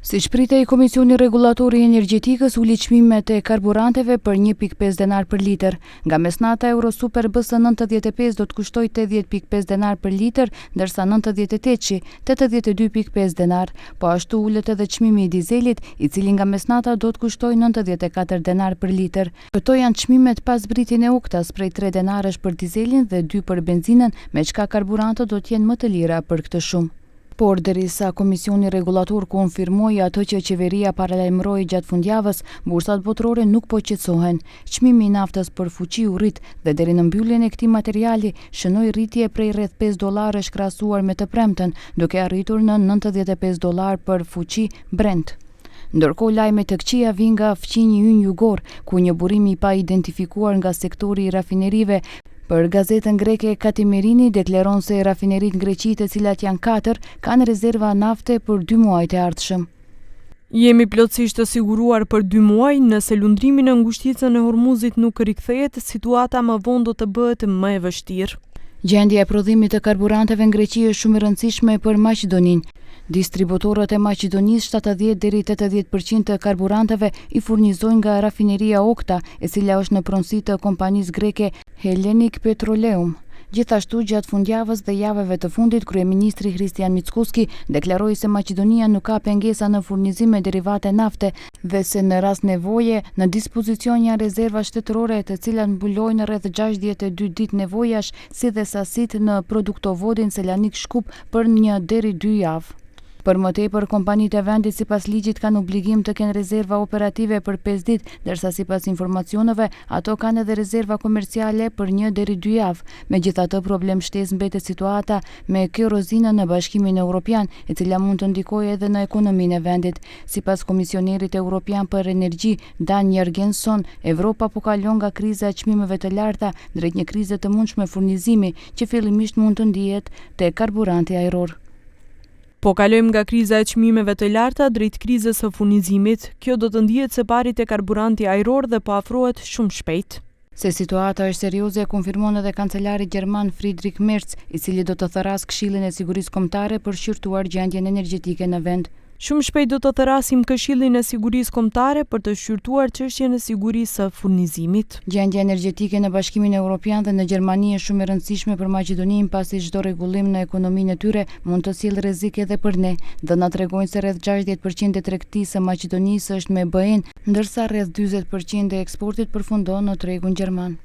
Si shpritej Komisioni Rregullator i Energjetikës uli çmimet e karburanteve për 1.5 denar për litër. Nga mesnata Eurosuper BS 95 do të kushtoj 80.5 denar për litër, ndërsa 98-shi 82.5 denar. Po ashtu ulet edhe çmimi i dizelit, i cili nga mesnata do të kushtoj 94 denar për litër. Këto janë çmimet pas zbritjen e uktas prej 3 denarësh për dizelin dhe 2 për benzinën, me çka karburantët do të jenë më të lira për këtë shumë. Por derisa Komisioni Rregullator konfirmoi atë që qeveria paralajmëroi gjatë fundjavës, bursat botërore nuk po qetësohen. Çmimi i naftës për fuqi u rrit dhe deri në mbylljen e këtij materiali shënoi rritje prej rreth $5 krahasuar me të premten, duke arritur në $95 për fuqi Brent. Ndërkohë lajme të këqija vijnë nga fqinji ynë jugor, ku një burim i pa identifikuar nga sektori i rafinerive për gazetën greke Katimerini deklaron se rafineritë në Greqi, të cilat janë 4, kanë rezerva nafte për 2 muajt e ardhshëm. Jemi plotësisht të siguruar për 2 muaj, nëse lundrimi në ngushticën e Hormuzit nuk rikthehet, situata më vonë do të bëhet më e vështirë. Gjendja e prodhimit të karburanteve në Greqi është shumë e rëndësishme për Maqedoninë. Distributorët e Maqedonisë 70 deri 80% të karburanteve i furnizojnë nga rafineria Okta, e cila është në pronësi të kompanisë greke Hellenic Petroleum. Gjithashtu, gjatë fundjavës dhe javëve të fundit, kryeministri Hristian Mickoski deklaroi se Maqedonia nuk ka pengesa në furnizim me derivate nafte dhe se në rast nevoje në dispozicion janë rezerva shtetërore të cilat mbulojnë rreth 62 ditë nevojash, si dhe sasitë në produktovodin Selanik Shkup për 1 deri 2 javë. Për më tepër, kompanitë e vendit sipas ligjit kanë obligim të kenë rezerva operative për 5 ditë, ndërsa sipas informacioneve ato kanë edhe rezerva komerciale për 1 deri 2 javë. Megjithatë, problem shtesë mbetet situata me kerozinën në Bashkimin Evropian, e cila mund të ndikojë edhe në ekonominë e vendit. Sipas Komisionerit Evropian për Energji Dan Jørgensen, Evropa po kalon nga kriza e çmimeve të larta drejt një krize të mundshme furnizimi, që fillimisht mund të ndihet te karburanti ajror. Po kalojmë nga kriza e çmimeve të larta drejt krizës së furnizimit. Kjo do të ndihet së pari te karburanti ajror dhe po afrohet shumë shpejt. Se situata është serioze, konfirmon edhe kancelari gjerman Friedrich Merz, i cili do të therras Këshillin e Sigurisë Kombëtare për shqyrtuar gjendjen energjetike në vend. Shumë shpejt do të therasim Këshillin e Sigurisë Kombëtare për të shqyrtuar çështjen e sigurisë së furnizimit. Gjendja energjetike në Bashkimin Evropian dhe në Gjermani është shumë e rëndësishme për Maqedoninë, pasi çdo rregullim në ekonominë e tyre mund të sjellë rrezik edhe për ne. Dhënat tregojnë se rreth 60% e tregtisë së Maqedonisë është me BE-n, ndërsa rreth 40% e eksportit përfundon në tregun gjerman.